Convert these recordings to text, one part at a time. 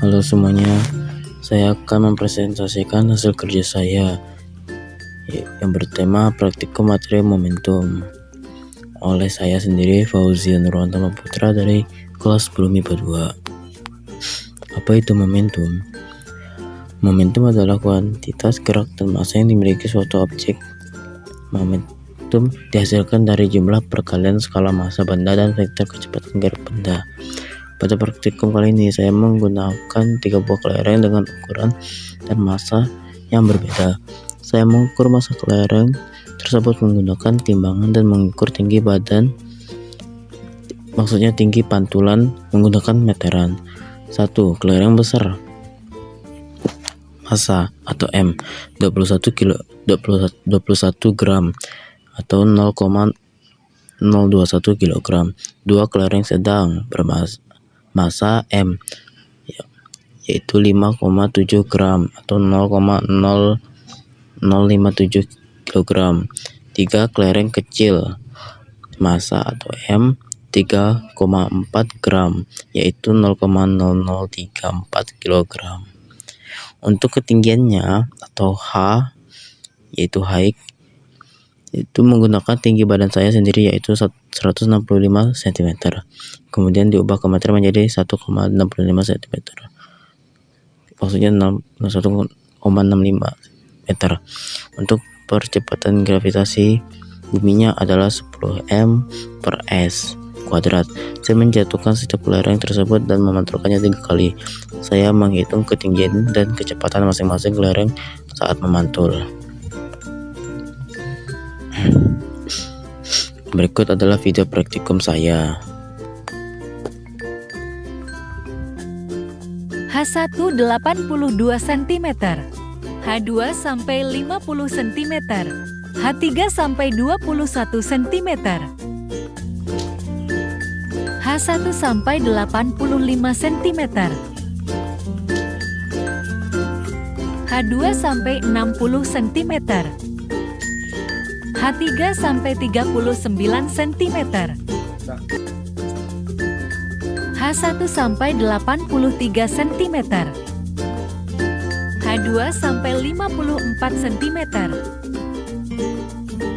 Halo semuanya, saya akan mempresentasikan hasil kerja saya yang bertema praktikum materi momentum oleh saya sendiri, Fauzi Nurwantama Putra dari kelas 10 MIPA 2. Apa itu momentum? Momentum adalah kuantitas gerak dan massa yang dimiliki suatu objek. Momentum dihasilkan dari jumlah perkalian skala massa benda dan vektor kecepatan gerak benda. Pada praktikum kali ini saya menggunakan 3 buah kelereng dengan ukuran dan massa yang berbeda. Saya mengukur massa kelereng tersebut menggunakan timbangan dan mengukur tinggi badan, maksudnya tinggi pantulan, menggunakan meteran. 1. Kelereng besar, massa atau M 21 gram atau 0,021 kg. 2. Kelereng sedang bermassa M yaitu 5,7 gram atau 0,0057 kg. 3. Kelereng kecil, massa atau M 3,4 gram yaitu 0,0034 kg. Untuk ketinggiannya atau H yaitu height itu menggunakan tinggi badan saya sendiri yaitu 165 cm. Kemudian diubah ke meter menjadi 1,65 cm. Maksudnya 1,65 meter. Untuk percepatan gravitasi buminya adalah 10 m/s kuadrat. Saya menjatuhkan setiap kelereng tersebut dan memantulkannya 3 kali. Saya menghitung ketinggian dan kecepatan masing-masing kelereng saat memantul. Berikut adalah video praktikum saya. H1 82 cm, H2 sampai 50 cm, H3 sampai 21 cm, H1 sampai 85 cm, H2 sampai 60 cm, H3 sampai 39 cm, H1 sampai 83 cm, H2 sampai 54 cm,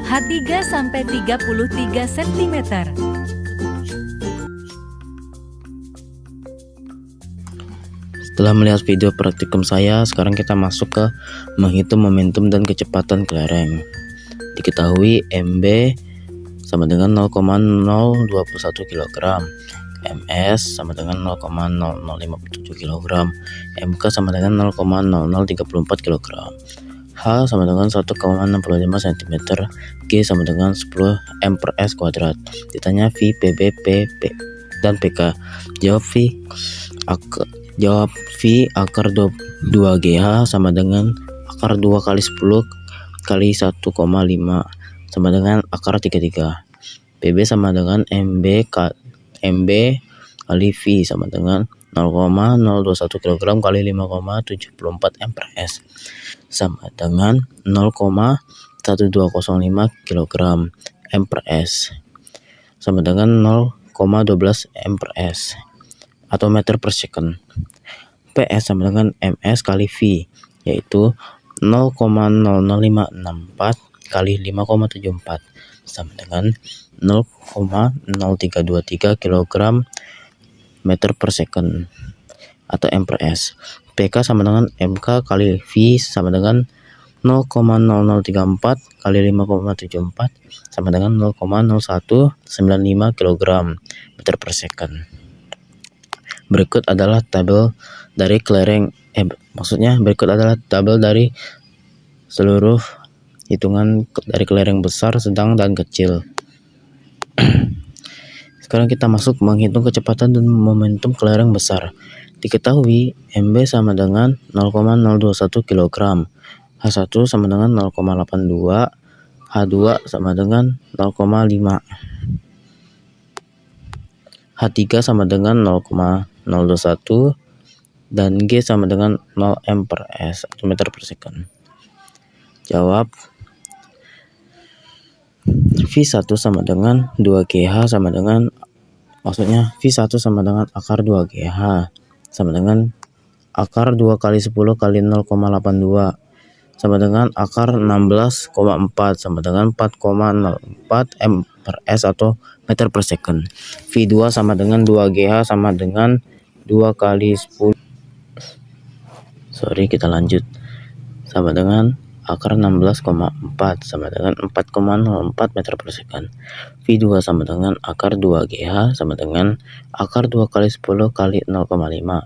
H3 sampai 33 cm. Setelah melihat video praktikum saya, sekarang kita masuk ke menghitung momentum dan kecepatan kelereng. Diketahui MB sama dengan 0,021 kg, MS sama dengan 0,0057 kg, MK sama dengan 0,0034 kg, H sama dengan 1,65 cm, G sama dengan 10 m/s kuadrat. Ditanya V, PB, P dan PK. Jawab V akar 2GH sama dengan akar 2 kali 10 kali 1,5 sama dengan akar 33. PB sama dengan MB kali V sama dengan 0,021 kg kali 5,74 m/s sama dengan 0,1205 kg m/s sama dengan 0,12 m/s atau meter per second. PS sama dengan MS kali V yaitu 0,00564 kali 5,74 sama dengan 0,0323 kg meter per second atau m/s. PK sama dengan MK kali V sama dengan 0,0034 kali 5,74 sama dengan 0,0195 kg meter per second. Berikut adalah tabel dari dari seluruh hitungan dari kelereng besar, sedang, dan kecil. Sekarang kita masuk menghitung kecepatan dan momentum kelereng besar. Diketahui MB sama dengan 0,021 kg, H1 sama dengan 0,82, H2 sama dengan 0,5, H3 sama dengan 0,021 dan G sama dengan 0 m/s atau meter per second. Jawab V1 sama dengan 2GH sama dengan, maksudnya V1 sama dengan akar 2GH sama dengan akar 2 kali 10 kali 0,82 sama dengan akar 16,4 sama dengan 4,04 m per s atau meter per second. V2 sama dengan 2GH sama dengan 2 kali 10. Kita lanjut. Sama dengan akar 16,4 sama dengan 4,04 meter per second. V2 sama dengan akar 2GH sama dengan akar 2 kali 10 kali 0,5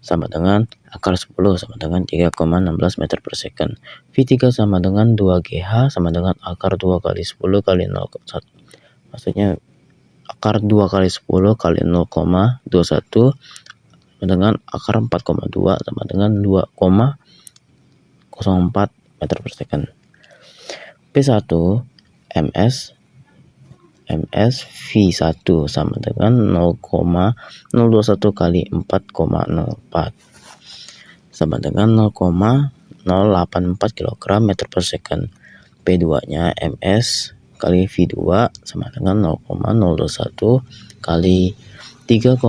sama dengan akar 10 sama dengan 3,16 meter per second. V3 sama dengan 2GH sama dengan akar 2 kali 10 kali 0,1. Maksudnya akar 2 kali 10 kali 0,21 sama dengan akar 4,2 sama dengan 2,04 meter per second. P1 ms V1 sama dengan 0,021 kali 4,04 sama dengan 0,084 kg meter per second. P2 nya ms kali V2 sama dengan 0,021 kali 3,16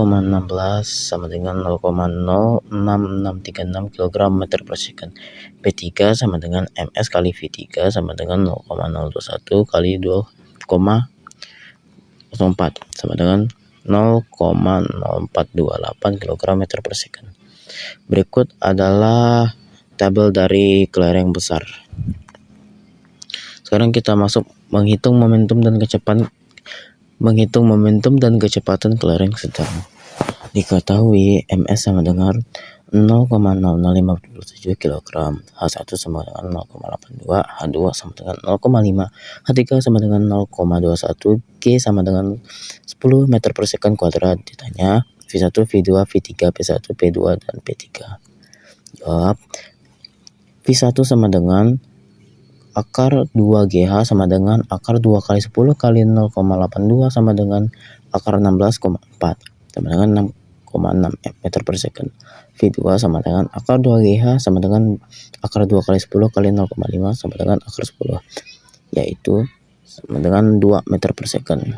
sama dengan 0,06636 kg meter per second. P3 sama dengan ms kali V3 sama dengan 0,021 kali 2,04 sama dengan 0,0428 kg meter per second. Berikut adalah tabel dari kelereng besar. Sekarang kita masuk menghitung momentum dan kecepatan kelereng sedang. Diketahui ms sama dengan 0,0057 kg, H1 sama dengan 0,82, H2 sama dengan 0,5, H3 sama dengan 0,21, G sama dengan 10 meter per second kuadrat. Ditanya V1, V2, V3, P1, P2, dan P3. Jawab. V1 sama dengan akar 2GH sama dengan akar 2 kali 10 kali 0,82 sama dengan akar 16,4 sama dengan 6,6 meter per second. V2 sama dengan akar 2GH sama dengan akar 2 kali 10 kali 0,5 sama dengan akar 10, yaitu sama dengan 2 meter per second.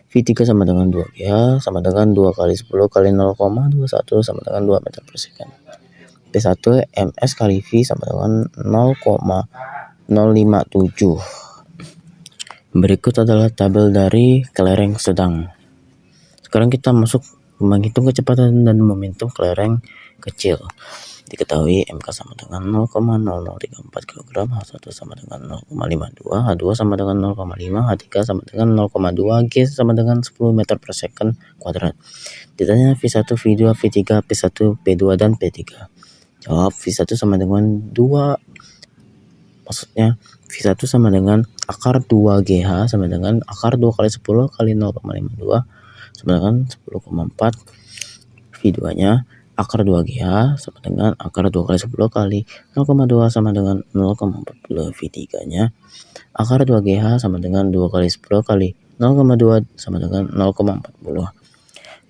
V3 sama dengan 2GH sama dengan 2 kali 10 kali 0,21 sama dengan 2 meter per second. P1 ms kali V sama dengan 0,057. Berikut adalah tabel dari kelereng sedang. Sekarang kita masuk menghitung kecepatan dan momentum kelereng kecil. Diketahui MK sama dengan 0,0034 kg, H1 sama dengan 0,52, H2 sama dengan 0,5, H3 sama dengan 0,2, G sama dengan 10 meter per second kuadrat. Ditanya V1, V2, V3, P1, P2, dan P3. Jawab. V1 sama dengan 2, maksudnya V1 sama dengan akar 2GH sama dengan akar 2 kali 10 kali 0,52 sama dengan 10,4. V2 nya akar 2GH sama dengan akar 2 kali 10 kali 0,2 sama dengan 0,40. V3 nya akar 2GH sama dengan 2 kali 10 kali 0,2 sama dengan 0,40.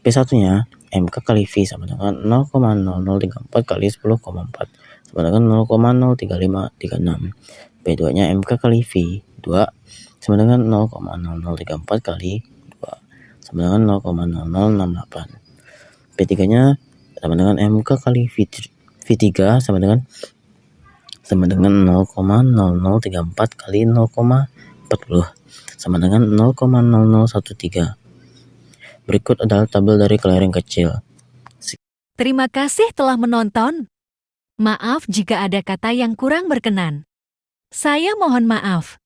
P1 nya MK kali V sama dengan 0,0034 kali 10,4 sama dengan 0,03536. P2 nya MK kali V2 sama dengan 0,0034 kali 2 sama dengan 0,0068. P3 nya sama dengan MK kali V3 sama dengan 0,0034 kali 0,40 sama dengan 0,0013. Berikut adalah tabel dari kelereng kecil. Terima kasih telah menonton. Maaf jika ada kata yang kurang berkenan. Saya mohon maaf.